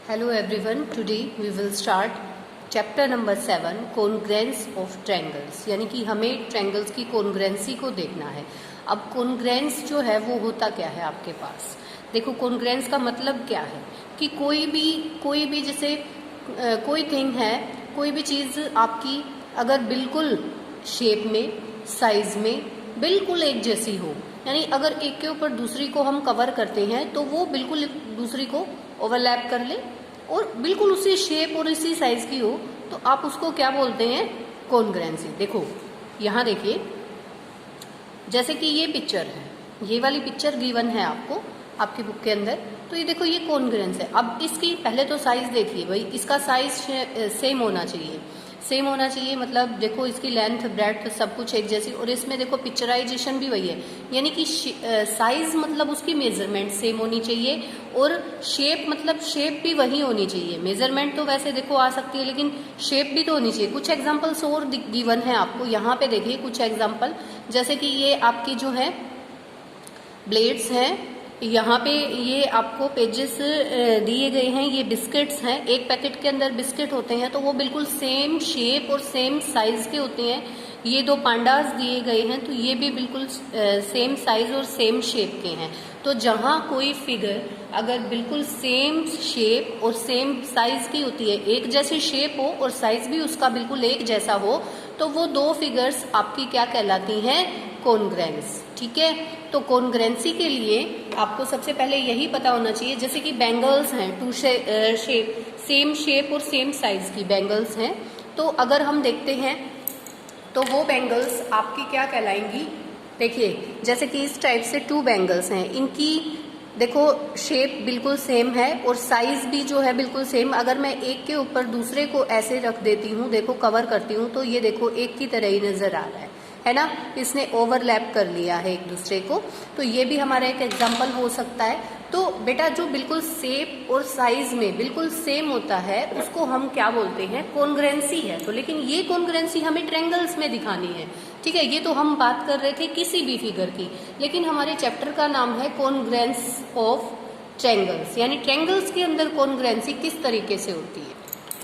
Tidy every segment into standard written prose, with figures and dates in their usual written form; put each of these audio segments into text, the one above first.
Hello everyone, today we will start chapter number 7 congruence of triangles, यानी कि हमें triangles की कॉन्ग्रेंसी को देखना है। अब कॉन्ग्रेंस जो है वो होता क्या है आपके पास, देखो कॉन्ग्रेंस का मतलब क्या है कि कोई भी जैसे कोई थिंग है, कोई भी चीज़ आपकी अगर बिल्कुल शेप में, साइज में बिल्कुल एक जैसी हो, यानी अगर एक के ऊपर दूसरी को हम कवर करते हैं तो वो बिल्कुल दूसरी को ओवरलैप कर ले और बिल्कुल उसी शेप और इसी साइज की हो, तो आप उसको क्या बोलते हैं, कॉन्ग्रेंसी। देखो यहाँ देखिए, जैसे कि ये पिक्चर है, ये वाली पिक्चर गिवन है आपको आपकी बुक के अंदर, तो ये देखो ये कॉन्ग्रेंस है। अब इसकी पहले तो साइज देखिए भाई, इसका साइज सेम होना चाहिए, सेम होना चाहिए मतलब देखो इसकी लेंथ ब्रेड्थ सब कुछ एक जैसी, और इसमें देखो पिक्चराइजेशन भी वही है, यानी कि साइज मतलब उसकी मेजरमेंट सेम होनी चाहिए और शेप मतलब शेप भी वही होनी चाहिए। मेजरमेंट तो वैसे देखो आ सकती है लेकिन शेप भी तो होनी चाहिए। कुछ एग्जांपल्स और गिवन है आपको, यहाँ पे देखिए कुछ एग्जांपल, जैसे कि ये आपकी जो है ब्लेड्स हैं, यहाँ पे ये आपको पेजेस दिए गए हैं, ये बिस्किट्स हैं, एक पैकेट के अंदर बिस्किट होते हैं तो वो बिल्कुल सेम शेप और सेम साइज के होते हैं। ये दो पांडास दिए गए हैं तो ये भी बिल्कुल सेम साइज और सेम शेप के हैं। तो जहाँ कोई फिगर अगर बिल्कुल सेम शेप और सेम साइज की होती है, एक जैसी शेप हो और साइज भी उसका बिल्कुल एक जैसा हो, तो वो दो फिगर्स आपकी क्या कहलाती हैं, कॉन्ग्रेंस। ठीक है, तो कॉन्ग्रेंसी के लिए आपको सबसे पहले यही पता होना चाहिए, जैसे कि बैंगल्स हैं, टू शेप, सेम शेप और सेम साइज की बैंगल्स हैं, तो अगर हम देखते हैं तो वो बैंगल्स आपकी क्या कहलाएंगी। देखिए जैसे कि इस टाइप से टू बैंगल्स हैं, इनकी देखो शेप बिल्कुल सेम है और साइज भी जो है बिल्कुल सेम। अगर मैं एक के ऊपर दूसरे को ऐसे रख देती हूँ, देखो कवर करती हूँ, तो ये देखो एक की तरह ही नजर आ रहा है ना, इसने ओवरलैप कर लिया है एक दूसरे को, तो ये भी हमारा एक एग्जाम्पल हो सकता है। तो बेटा जो बिल्कुल शेप और साइज में बिल्कुल सेम होता है उसको हम क्या बोलते हैं, कॉन्ग्रेंसी है। तो लेकिन ये कॉन्ग्रेंसी हमें ट्रायंगल्स में दिखानी है, ठीक है, ये तो हम बात कर रहे थे किसी भी फिगर की, लेकिन हमारे चैप्टर का नाम है कॉन्ग्रेंस ऑफ ट्रायंगल्स, यानी ट्रायंगल्स के अंदर कॉन्ग्रेंसी किस तरीके से होती है।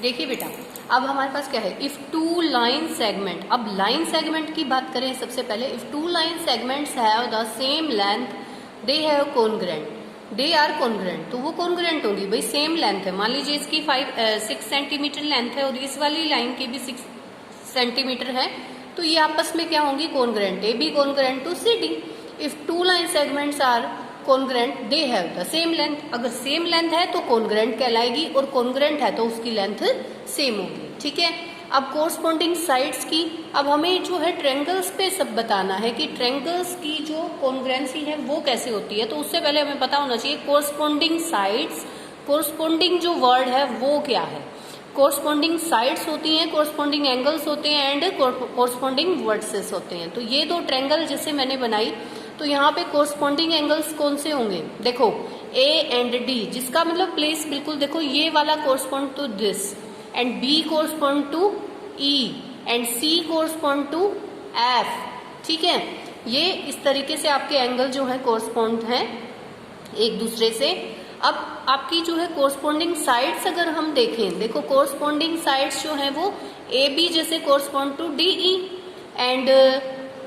देखिए बेटा, अब हमारे पास क्या है, इफ टू लाइन सेगमेंट। अब लाइन सेगमेंट की बात करें सबसे पहले, if two line segments have the same length they have congruent, they are congruent, तो वो कॉन्ग्रेंट होंगी भाई, सेम लेंथ है। मान लीजिए इसकी 6 सेंटीमीटर लेंथ है और इस वाली लाइन की भी 6 सेंटीमीटर है, तो ये आपस में क्या होंगी, congruent. A B congruent to C D. If two line segments are congruent they have the same length, अगर सेम लेंथ है तो कॉन्ग्रेंट कहलाएगी और कॉन्ग्रेंट है तो उसकी लेंथ सेम होगी। ठीक है, अब कोरस्पॉन्डिंग साइड्स की, अब हमें जो है ट्रायंगल्स पे सब बताना है कि ट्रायंगल्स की जो कॉन्ग्रेंसी है वो कैसे होती है। तो उससे पहले हमें पता होना चाहिए कोरस्पॉन्डिंग साइड्स, कोरस्पॉन्डिंग जो वर्ड है वो क्या है। कोरस्पॉन्डिंग साइड्स होती हैं, कोरस्पॉन्डिंग एंगल्स होते हैं एंड कोरस्पॉन्डिंग वर्टिसेस होते हैं। तो ये दो ट्रायंगल जैसे मैंने बनाई, तो यहाँ पे कोरस्पॉन्डिंग एंगल्स कौन से होंगे, देखो ए एंड डी, जिसका मतलब प्लेस बिल्कुल देखो ये वाला correspond to this and B correspond to E and C correspond to F. ठीक है, ये इस तरीके से आपके एंगल जो है कोरस्पॉन्ड हैं एक दूसरे से। अब आपकी जो है कोरस्पॉन्डिंग साइड्स अगर हम देखें, देखो कोरस्पॉन्डिंग साइड्स जो है वो ए बी जैसे correspond to D E and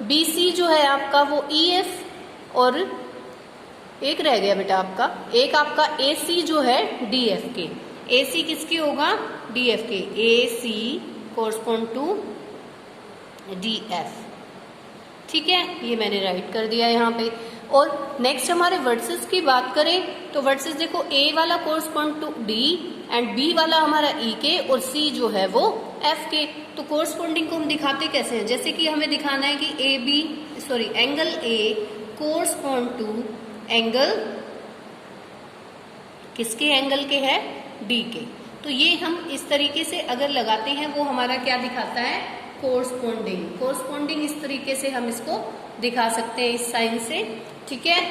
B C जो है आपका वो ई एफ, और एक रह गया बेटा आपका, एक आपका ए सी जो है डी एफ के। ए सी किसकी होगा, डी एफ के, ए सी कोरस्पॉन्ड टू डी एफ। ठीक है, ये मैंने राइट कर दिया यहाँ पे। और नेक्स्ट हमारे वर्सेस की बात करें तो वर्सेस देखो ए वाला correspond to D and B वाला हमारा ई के और सी जो है वो एफ के। तो कोरस्पॉन्डिंग को हम दिखाते कैसे हैं, जैसे कि हमें दिखाना है कि A B sorry angle A correspond to angle किसके, एंगल के है डी के। तो ये हम इस तरीके से अगर लगाते हैं वो हमारा क्या दिखाता है, कोरस्पॉन्डिंग। कोरस्पॉन्डिंग इस तरीके से हम इसको दिखा सकते हैं इस साइन से। ठीक है,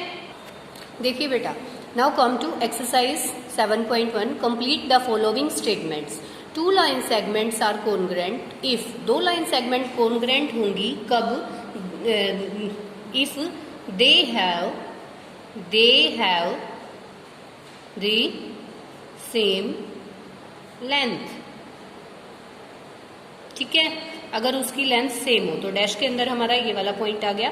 देखिए बेटा, now come to exercise 7.1, complete the following statements. Two line segments are congruent if, दो लाइन सेगमेंट कॉन्ग्रेंट होंगी कब, if they have the same length. ठीक है, अगर उसकी लेंथ सेम हो तो डैश के अंदर हमारा ये वाला पॉइंट आ गया।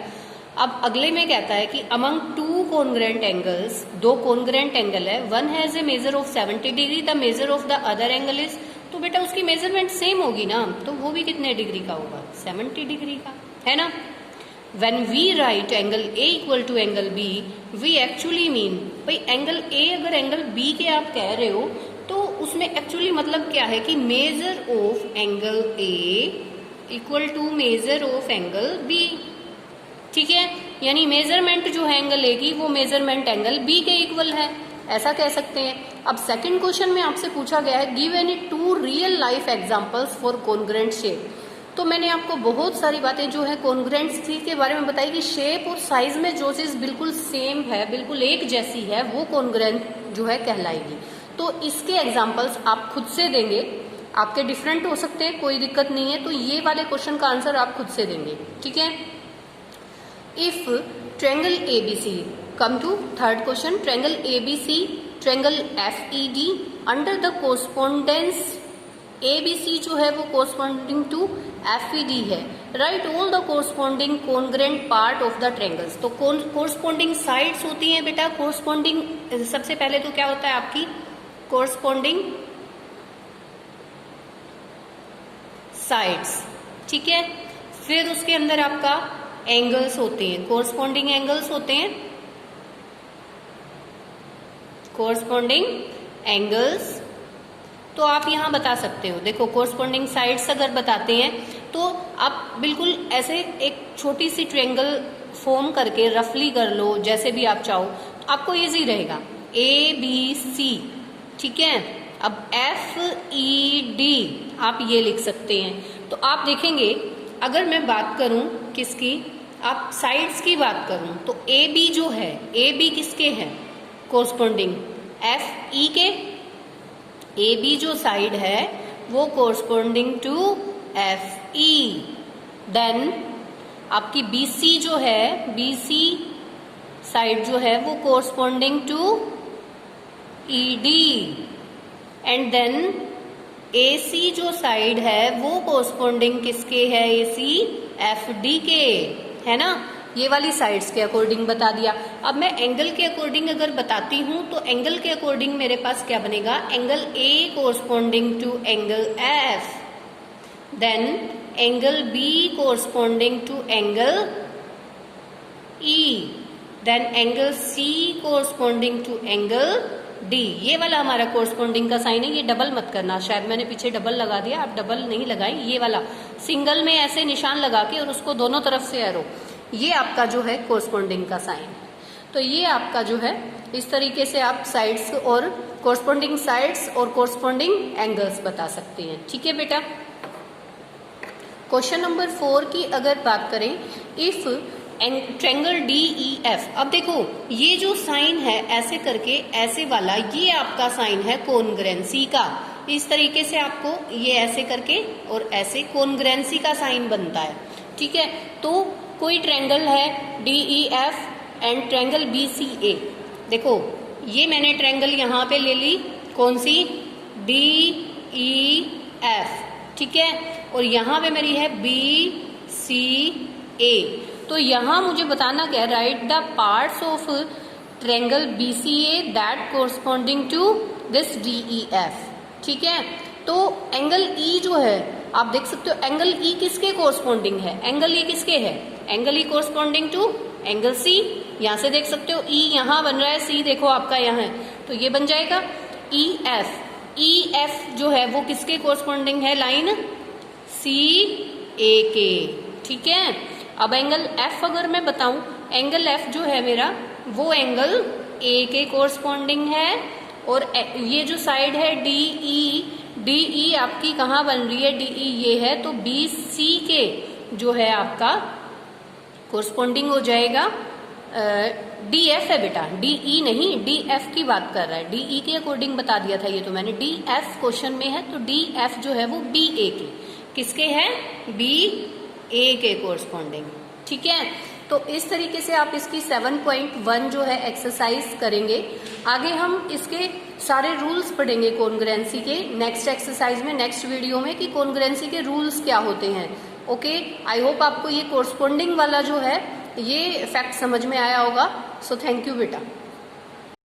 अब अगले में कहता है कि अमंग टू कॉन्ग्रेंट एंगल्स, दो कॉन्ग्रेंट एंगल है, one has a measure of 70 degree, the measure of the other angle is, तो बेटा उसकी मेजरमेंट सेम होगी ना, तो वो भी कितने डिग्री का होगा, 70 डिग्री का, है ना। When we write angle A equal to angle B, we actually mean, भाई एंगल A अगर एंगल B के आप कह रहे हो तो उसमें एक्चुअली मतलब क्या है कि measure of angle A equal to measure of angle B। ठीक है, यानी मेजरमेंट जो है एंगल A की वो मेजरमेंट एंगल B के इक्वल है, ऐसा कह सकते हैं। अब सेकंड क्वेश्चन में आपसे पूछा गया है give any two real life examples for congruent shape. तो मैंने आपको बहुत सारी बातें जो है कॉन्ग्रेंट्स के बारे में बताई कि शेप और साइज में जो चीज बिल्कुल सेम है, बिल्कुल एक जैसी है, वो कॉन्ग्रेंट जो है कहलाएगी। तो इसके एग्जांपल्स आप खुद से देंगे, आपके डिफरेंट हो सकते हैं, कोई दिक्कत नहीं है। तो ये वाले क्वेश्चन का आंसर आप खुद से देंगे, ठीक है। If triangle ABC, come to third question, triangle ABC, triangle FED under the correspondence ABC जो है वो कोरस्पोंडिंग टू एफईडी है, right all the corresponding congruent part of the triangles. तो कोरस्पोंडिंग साइड्स होती हैं बेटा, कोरस्पोंडिंग सबसे पहले तो क्या होता है आपकी कोरस्पोंडिंग साइड्स, ठीक है। फिर उसके अंदर आपका एंगल्स होते हैं, कोरस्पोंडिंग एंगल्स होते हैं, कोरस्पोंडिंग एंगल्स। तो आप यहां बता सकते हो, देखो कोरस्पोंडिंग साइड्स अगर बताते हैं तो आप बिल्कुल ऐसे एक छोटी सी ट्रायंगल फॉर्म करके रफली कर लो, जैसे भी आप चाहो, तो आपको इजी रहेगा। ए बी सी, ठीक है। अब एफ ई डी आप ये लिख सकते हैं। तो आप देखेंगे अगर मैं बात करूं किसकी, आप साइड्स की बात करूं तो ए बी जो है, ए बी किसके है कोरस्पोंडिंग, एफ ई के। ए बी जो साइड है वो corresponding to F E. Then आपकी बी सी जो है, बी सी साइड जो है वो corresponding to E D. And then A C side side है वो कोरस्पोंडिंग किसके है, ए सी एफ डी के, है ना। ये वाली साइड्स के अकॉर्डिंग बता दिया। अब मैं एंगल के अकॉर्डिंग अगर बताती हूं तो एंगल के अकॉर्डिंग मेरे पास क्या बनेगा, angle A corresponding to angle F, then angle B corresponding to angle E, then angle C corresponding to angle D. ये वाला हमारा कोरस्पोंडिंग का साइन है, ये डबल मत करना, शायद मैंने पीछे डबल लगा दिया, आप डबल नहीं लगाई, ये वाला सिंगल में ऐसे निशान लगा के और उसको दोनों तरफ से एरो, ये आपका जो है कोरस्पोंडिंग का साइन। तो ये आपका जो है इस तरीके से आप साइड्स और कोरस्पोंडिंग साइड्स और कोरस्पोंडिंग एंगल्स बता सकते हैं, ठीक है बेटा। क्वेश्चन नंबर 4 की अगर बात करें, if triangle D E F. अब देखो ये जो साइन है ऐसे करके ऐसे वाला, ये आपका साइन है कॉन्ग्रेंसी का। इस तरीके से आपको ये ऐसे करके और ऐसे कॉन्ग्रेंसी का साइन बनता है, ठीक है। तो कोई ट्रायंगल है D E F and triangle B C A. देखो ये मैंने ट्रायंगल यहाँ पे ले ली, कौन सी, डी ई एफ, ठीक है। और यहाँ पे मेरी है बी सी ए। तो यहाँ मुझे बताना क्या है, write the parts of triangle B C A that corresponding to this D E F, ठीक है। तो एंगल ई जो है आप देख सकते हो, एंगल ई किसके कोरस्पोंडिंग है, एंगल ई किसके है, angle E corresponding to angle C. यहां से देख सकते हो ई यहां बन रहा है, सी देखो आपका यहाँ है, तो ये बन जाएगा ई एफ। ई एफ जो है वो किसके कोरस्पोंडिंग है, लाइन सी ए के, ठीक है। अब एंगल एफ अगर मैं बताऊं, एंगल एफ जो है मेरा वो एंगल ए के कोरस्पोंडिंग है। और ये जो साइड है डी ई आपकी कहाँ बन रही है, डी ई ये है, तो बी सी के जो है आपका कोरस्पोंडिंग हो जाएगा डी एफ है बेटा, डी ई नहीं, डी एफ की बात कर रहा है, डी ई के अकॉर्डिंग बता दिया था ये तो मैंने। डी एफ क्वेश्चन में है, तो डी एफ जो है वो बी ए के, किसके है, बी ए के कोरस्पोंडिंग, ठीक है। तो इस तरीके से आप इसकी 7.1 जो है एक्सरसाइज करेंगे। आगे हम इसके सारे रूल्स पढ़ेंगे कॉन्ग्रुएंसी के नेक्स्ट एक्सरसाइज में, नेक्स्ट वीडियो में, कि कॉन्ग्रुएंसी के रूल्स क्या होते हैं। ओके, आई होप आपको ये कोरस्पॉन्डिंग वाला जो है ये फैक्ट समझ में आया होगा। सो थैंक यू बेटा।